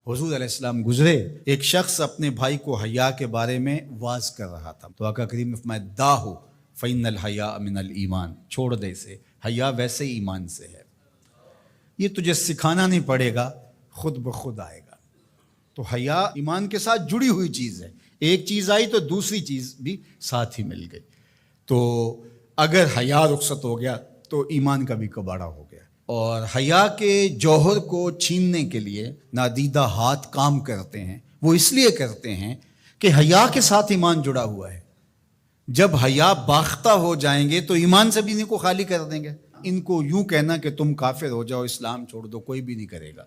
حضور علیہ السلام گزرے، ایک شخص اپنے بھائی کو حیا کے بارے میں واز کر رہا تھا، تو آقا کریم نے فرمایا داہو فإن الحیاء من الایمان، چھوڑ دے اسے، حیا ویسے ہی ایمان سے ہے، یہ تجھے سکھانا نہیں پڑے گا، خود بخود آئے گا۔ تو حیا ایمان کے ساتھ جڑی ہوئی چیز ہے، ایک چیز آئی تو دوسری چیز بھی ساتھ ہی مل گئی۔ تو اگر حیا رخصت ہو گیا تو ایمان کا بھی کباڑہ ہو گیا۔ اور حیا کے جوہر کو چھیننے کے لیے نادیدہ ہاتھ کام کرتے ہیں، وہ اس لیے کرتے ہیں کہ حیا کے ساتھ ایمان جڑا ہوا ہے۔ جب حیا باختہ ہو جائیں گے تو ایمان سے بھی ان کو خالی کر دیں گے۔ ان کو یوں کہنا کہ تم کافر ہو جاؤ، اسلام چھوڑ دو، کوئی بھی نہیں کرے گا۔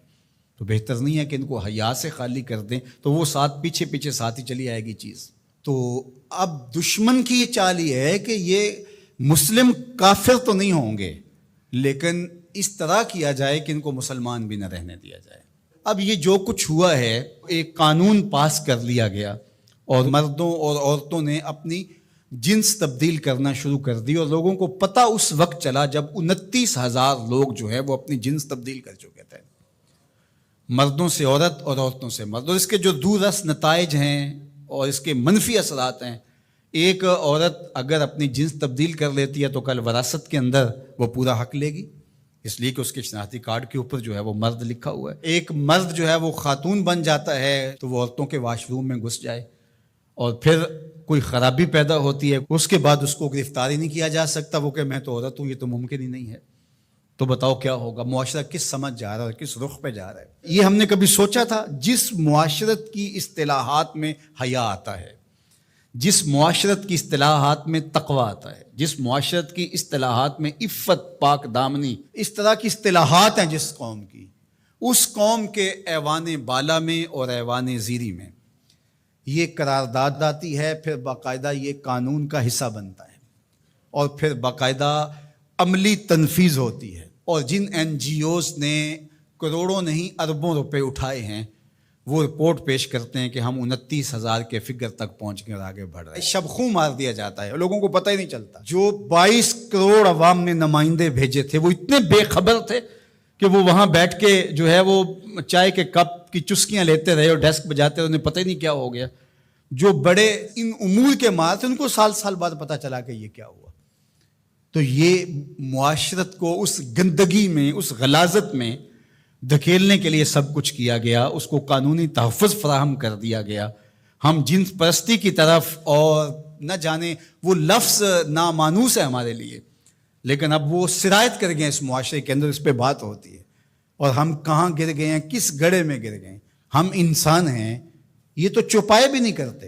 تو بہتر نہیں ہے کہ ان کو حیا سے خالی کر دیں، تو وہ ساتھ پیچھے ساتھ ہی چلی آئے گی چیز۔ تو اب دشمن کی یہ چال یہ ہے کہ یہ مسلم کافر تو نہیں ہوں گے، لیکن اس طرح کیا جائے کہ ان کو مسلمان بھی نہ رہنے دیا جائے۔ اب یہ جو کچھ ہوا ہے، ایک قانون پاس کر لیا گیا اور مردوں اور عورتوں نے اپنی جنس تبدیل کرنا شروع کر دی، اور لوگوں کو پتہ اس وقت چلا جب 29,000 لوگ جو ہے وہ اپنی جنس تبدیل کر چکے تھے، مردوں سے عورت اور عورتوں سے مرد۔ اور اس کے جو دوررس نتائج ہیں اور اس کے منفی اثرات ہیں، ایک عورت اگر اپنی جنس تبدیل کر لیتی ہے تو کل وراثت کے اندر وہ پورا حق لے گی، اس لیے کہ اس کے شناختی کارڈ کے اوپر جو ہے وہ مرد لکھا ہوا ہے۔ ایک مرد جو ہے وہ خاتون بن جاتا ہے تو وہ عورتوں کے واش روم میں گھس جائے اور پھر کوئی خرابی پیدا ہوتی ہے، اس کے بعد اس کو گرفتار ہی نہیں کیا جا سکتا، وہ کہ میں تو عورت ہوں، یہ تو ممکن ہی نہیں ہے۔ تو بتاؤ کیا ہوگا؟ معاشرہ کس سمجھ جا رہا ہے اور کس رخ پہ جا رہا ہے؟ یہ ہم نے کبھی سوچا تھا؟ جس معاشرت کی اصطلاحات میں حیا آتا ہے، جس معاشرت کی اصطلاحات میں تقوی آتا ہے، جس معاشرت کی اصطلاحات میں عفت، پاک دامنی، اس طرح کی اصطلاحات ہیں جس قوم کی، اس قوم کے ایوان بالا میں اور ایوان زیری میں یہ قرارداد آتی ہے، پھر باقاعدہ یہ قانون کا حصہ بنتا ہے، اور پھر باقاعدہ عملی تنفیذ ہوتی ہے۔ اور جن این جی اوز نے کروڑوں نہیں اربوں روپے اٹھائے ہیں، وہ رپورٹ پیش کرتے ہیں کہ ہم 29,000 کے فگر تک پہنچ کر آگے بڑھ رہے ہیں۔ شب خوں مار دیا جاتا ہے، لوگوں کو پتہ ہی نہیں چلتا۔ جو 22 کروڑ عوام نے نمائندے بھیجے تھے، وہ اتنے بے خبر تھے کہ وہ وہاں بیٹھ کے جو ہے وہ چائے کے کپ کی چسکیاں لیتے رہے اور ڈیسک بجاتے رہے، انہیں پتہ ہی نہیں کیا ہو گیا۔ جو بڑے ان امور کے مار تھے، ان کو سال بعد پتہ چلا کہ یہ کیا ہوا۔ تو یہ معاشرت کو اس گندگی میں، اس غلاظت میں دھکیلنے کے لیے سب کچھ کیا گیا، اس کو قانونی تحفظ فراہم کر دیا گیا۔ ہم جنس پرستی کی طرف، اور نہ جانے وہ لفظ نامانوس ہے ہمارے لیے، لیکن اب وہ سرایت کر گئے اس معاشرے کے اندر، اس پہ بات ہوتی ہے۔ اور ہم کہاں گر گئے ہیں، کس گڑھے میں گر گئے ہیں؟ ہم انسان ہیں، یہ تو چوپائے بھی نہیں کرتے۔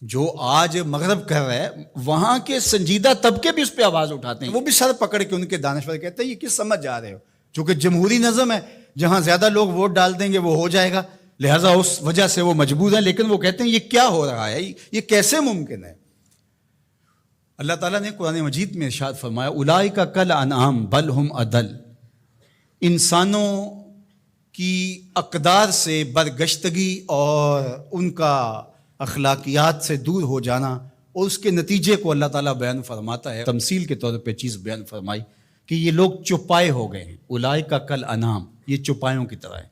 جو آج مغرب کر رہا ہے، وہاں کے سنجیدہ طبقے بھی اس پہ آواز اٹھاتے ہیں، وہ بھی سر پکڑ کے ان کے دانشور کہتے ہیں یہ کس سمجھ جا رہے ہو؟ چونکہ جمہوری نظم ہے، جہاں زیادہ لوگ ووٹ ڈال دیں گے وہ ہو جائے گا، لہٰذا اس وجہ سے وہ مجبور ہیں۔ لیکن وہ کہتے ہیں یہ کیا ہو رہا ہے، یہ کیسے ممکن ہے؟ اللہ تعالیٰ نے قرآن مجید میں ارشاد فرمایا اولئک کالانعام بل ہم اضل، انسانوں کی اقدار سے برگشتگی اور ان کا اخلاقیات سے دور ہو جانا، اور اس کے نتیجے کو اللہ تعالیٰ بیان فرماتا ہے۔ تمثیل کے طور پہ چیز بیان فرمائی کہ یہ لوگ چوپائے ہو گئے ہیں، اولئک کالانعام، یہ چوپایوں کی طرح ہے۔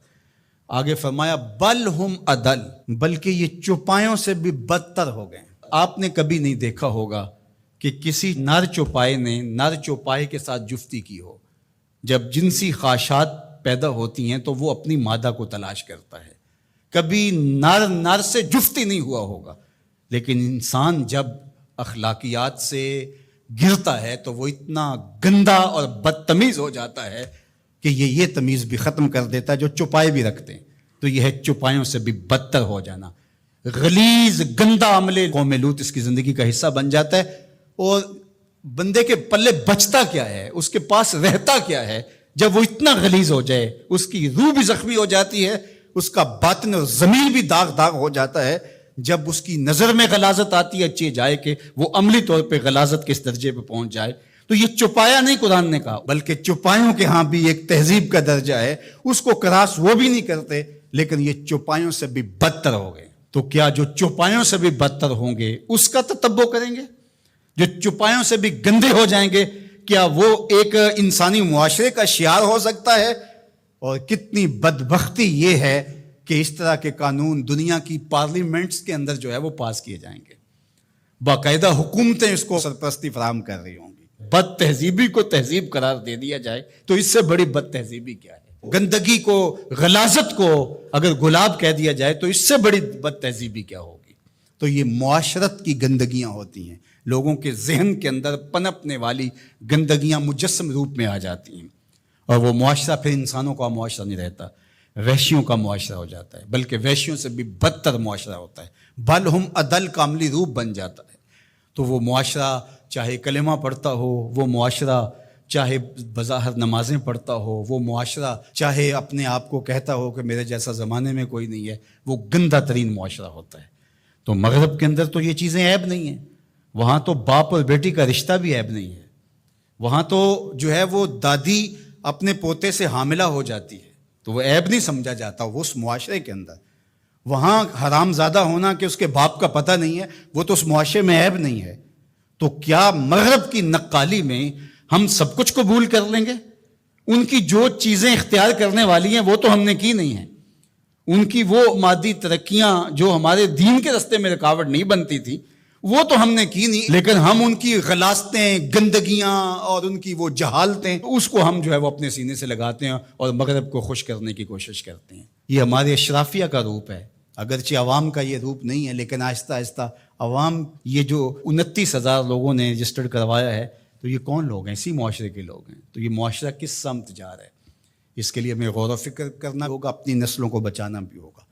آگے فرمایا بل ہم اضل، بلکہ یہ چوپایوں سے بھی بدتر ہو گئے ہیں۔ آپ نے کبھی نہیں دیکھا ہوگا کہ کسی نر چوپائے نے نر چوپائے کے ساتھ جفتی کی ہو۔ جب جنسی خواہشات پیدا ہوتی ہیں تو وہ اپنی مادہ کو تلاش کرتا ہے، کبھی نر سے جفتی نہیں ہوا ہوگا۔ لیکن انسان جب اخلاقیات سے گرتا ہے تو وہ اتنا گندا اور بدتمیز ہو جاتا ہے کہ یہ تمیز بھی ختم کر دیتا ہے جو چوپائے بھی رکھتے ہیں۔ تو یہ ہے چوپایوں سے بھی بدتر ہو جانا، غلیظ گندا عمل قوم لوط اس کی زندگی کا حصہ بن جاتا ہے۔ اور بندے کے پلے بچتا کیا ہے، اس کے پاس رہتا کیا ہے جب وہ اتنا غلیظ ہو جائے؟ اس کی روح بھی زخمی ہو جاتی ہے، اس کا باطن اور ضمیر بھی داغ ہو جاتا ہے جب اس کی نظر میں غلاظت آتی ہے، اچھی جائے کہ وہ عملی طور پہ غلاظت کے اس درجے پہ پہنچ جائے۔ تو یہ چوپایا نہیں قرآن نے کہا، بلکہ چوپایوں کے ہاں بھی ایک تہذیب کا درجہ ہے، اس کو کراس وہ بھی نہیں کرتے، لیکن یہ چوپایوں سے بھی بدتر ہو گئے۔ تو کیا جو چوپایوں سے بھی بدتر ہوں گے اس کا تتبع کریں گے؟ جو چوپایوں سے بھی گندے ہو جائیں گے، کیا وہ ایک انسانی معاشرے کا شعار ہو سکتا ہے؟ اور کتنی بدبختی یہ ہے کہ اس طرح کے قانون دنیا کی پارلیمنٹس کے اندر جو ہے وہ پاس کیے جائیں گے، باقاعدہ حکومتیں اس کو سرپرستی فراہم کر رہی ہوں گی۔ بد تہذیبی کو تہذیب قرار دے دیا جائے تو اس سے بڑی بد تہذیبی کیا ہے؟ گندگی کو، غلاظت کو اگر گلاب کہہ دیا جائے تو اس سے بڑی بد تہذیبی کیا ہوگی؟ تو یہ معاشرت کی گندگیاں ہوتی ہیں، لوگوں کے ذہن کے اندر پنپنے والی گندگیاں مجسم روپ میں آ جاتی ہیں، اور وہ معاشرہ پھر انسانوں کا معاشرہ نہیں رہتا، وحشیوں کا معاشرہ ہو جاتا ہے، بلکہ وحشیوں سے بھی بدتر معاشرہ ہوتا ہے، بل ہم عدل کا عملی روپ بن جاتا ہے۔ تو وہ معاشرہ چاہے کلمہ پڑھتا ہو، وہ معاشرہ چاہے بظاہر نمازیں پڑھتا ہو، وہ معاشرہ چاہے اپنے آپ کو کہتا ہو کہ میرے جیسا زمانے میں کوئی نہیں ہے، وہ گندہ ترین معاشرہ ہوتا ہے۔ تو مغرب کے اندر تو یہ چیزیں عیب نہیں ہیں، وہاں تو باپ اور بیٹی کا رشتہ بھی عیب نہیں ہے، وہاں تو جو ہے وہ دادی اپنے پوتے سے حاملہ ہو جاتی ہے تو وہ عیب نہیں سمجھا جاتا وہ اس معاشرے کے اندر۔ وہاں حرام زادہ ہونا کہ اس کے باپ کا پتہ نہیں ہے، وہ تو اس معاشرے میں عیب نہیں ہے۔ تو کیا مغرب کی نقالی میں ہم سب کچھ قبول کر لیں گے؟ ان کی جو چیزیں اختیار کرنے والی ہیں وہ تو ہم نے کی نہیں ہیں، ان کی وہ مادی ترقیاں جو ہمارے دین کے راستے میں رکاوٹ نہیں بنتی تھی وہ تو ہم نے کی نہیں، لیکن ہم ان کی غلاظتیں، گندگیاں اور ان کی وہ جہالتیں، اس کو ہم جو ہے وہ اپنے سینے سے لگاتے ہیں اور مغرب کو خوش کرنے کی کوشش کرتے ہیں۔ یہ ہمارے اشرافیہ کا روپ ہے، اگرچہ عوام کا یہ روپ نہیں ہے، لیکن آہستہ آہستہ عوام، یہ جو 29,000 لوگوں نے رجسٹرڈ کروایا ہے، تو یہ کون لوگ ہیں؟ اسی معاشرے کے لوگ ہیں۔ تو یہ معاشرہ کس سمت جا رہا ہے؟ اس کے لیے ہمیں غور و فکر کرنا ہوگا، اپنی نسلوں کو بچانا بھی ہوگا۔